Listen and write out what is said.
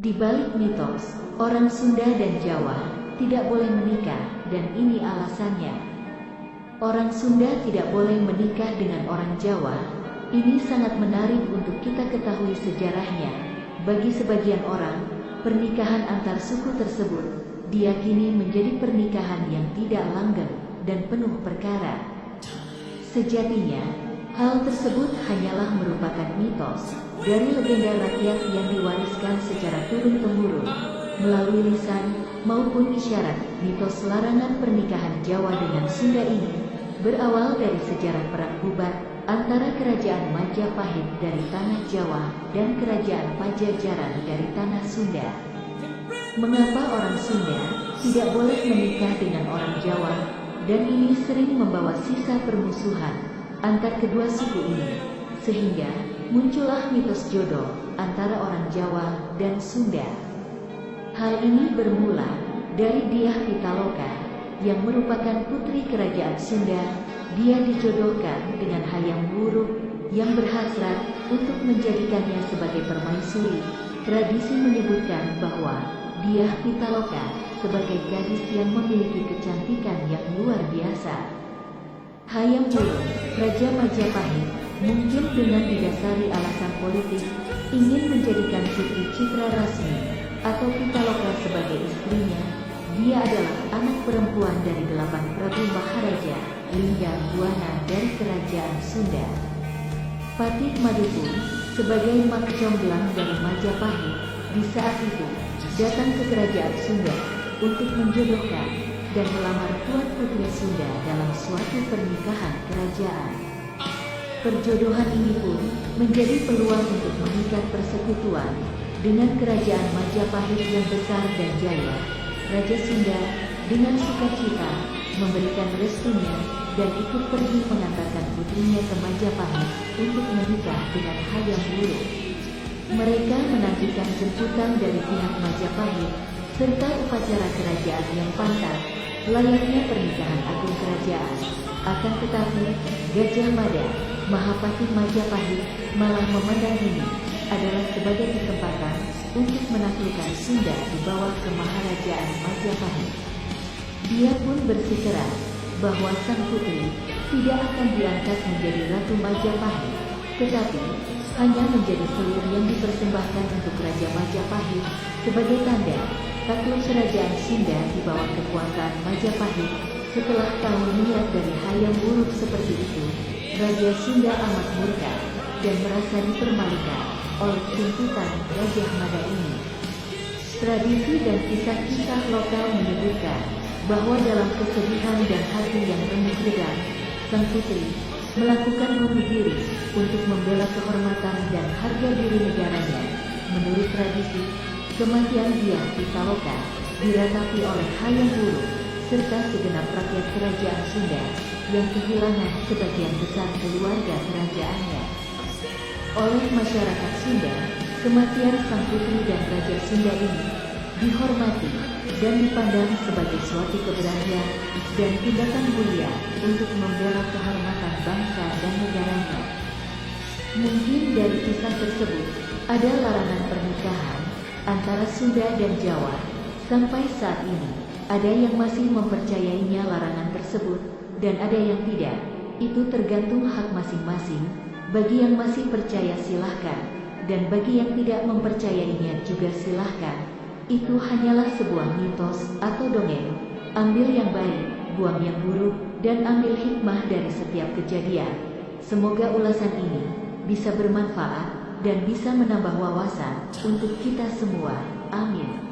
Di balik mitos, orang Sunda dan Jawa tidak boleh menikah, dan ini alasannya. Orang Sunda tidak boleh menikah dengan orang Jawa. Ini sangat menarik untuk kita ketahui sejarahnya. Bagi sebagian orang, pernikahan antar suku tersebut diyakini menjadi pernikahan yang tidak langgeng dan penuh perkara. Sejatinya, hal tersebut hanyalah merupakan mitos dari legenda rakyat yang diwariskan secara turun-temurun melalui lisan maupun isyarat. Mitos larangan pernikahan Jawa dengan Sunda ini berawal dari sejarah perang Bubat antara Kerajaan Majapahit dari tanah Jawa dan Kerajaan Pajajaran dari tanah Sunda. Mengapa orang Sunda tidak boleh menikah dengan orang Jawa, dan ini sering membawa sisa permusuhan antar kedua suku ini, sehingga muncullah mitos jodoh antara orang Jawa dan Sunda. Hal ini bermula dari Dyah Pitaloka yang merupakan putri kerajaan Sunda. Dia dijodohkan dengan Hayam Wuruk yang berhasrat untuk menjadikannya sebagai permaisuri. Tradisi menyebutkan bahwa Dyah Pitaloka sebagai gadis yang memiliki kecantikan yang luar biasa. Hayam Wuruk, Raja Majapahit, mungkin dengan didasari alasan politik, ingin menjadikan Putri Citra Rasmi atau Pitaloka sebagai istrinya. Dia adalah anak perempuan dari 8 Prabu Maharaja Linggang Buana dari Kerajaan Sunda. Patih Madu pun sebagai makjomblang dari Majapahit di saat itu datang ke Kerajaan Sunda untuk menjodohkan dan melamar Tuan Putri Sunda dalam suatu pernikahan kerajaan. Perjodohan ini pun menjadi peluang untuk mengikat persekutuan dengan Kerajaan Majapahit yang besar dan jaya. Raja Sunda dengan sukacita memberikan restunya dan ikut pergi mengantarkan putrinya ke Majapahit untuk menikah dengan Hayam Wuruk. Mereka menantikan jemputan dari pihak Majapahit serta upacara kerajaan yang pantas, layaknya pernikahan agung kerajaan. Akan tetapi, Gajah Mada, Mahapatih Majapahit, malah memandang ini adalah sebagai kesempatan untuk menaklukkan Sunda di bawah kemaharajaan Majapahit. Dia pun bersikeras bahwa sang putri tidak akan diangkat menjadi Ratu Majapahit, tetapi hanya menjadi selir yang dipersembahkan untuk Raja Majapahit sebagai tanda takluk kerajaan Sunda di bawah kekuasaan Majapahit. Setelah tahu niat dari Hayam Wuruk seperti itu, Raja Sunda amat murka dan merasa dipermalukan oleh tuntutan Gajah Mada ini. Tradisi dan kisah-kisah lokal menyebutkan bahwa dalam kesedihan dan hati yang remuk redam, sang putri melakukan bunuh diri untuk membela kehormatan dan harga diri negaranya. Menurut tradisi, kematian Dyah Pitaloka diratapi oleh Hayam Wuruk serta segenap rakyat kerajaan Sunda yang kehilangan sebagian besar keluarga kerajaannya. Oleh masyarakat Sunda, kematian sang putri dan Raja Sunda ini dihormati dan dipandang sebagai suatu keberanian dan tindakan mulia untuk membela kehormatan bangsa dan negaranya. Mungkin dari kisah tersebut ada larangan pernikahan antara Sunda dan Jawa. Sampai saat ini, ada yang masih mempercayainya larangan tersebut, dan ada yang tidak. Itu tergantung hak masing-masing. Bagi yang masih percaya silahkan, dan bagi yang tidak mempercayainya juga silahkan. Itu hanyalah sebuah mitos atau dongeng. Ambil yang baik, buang yang buruk, dan ambil hikmah dari setiap kejadian. Semoga ulasan ini bisa bermanfaat dan bisa menambah wawasan untuk kita semua. Amin.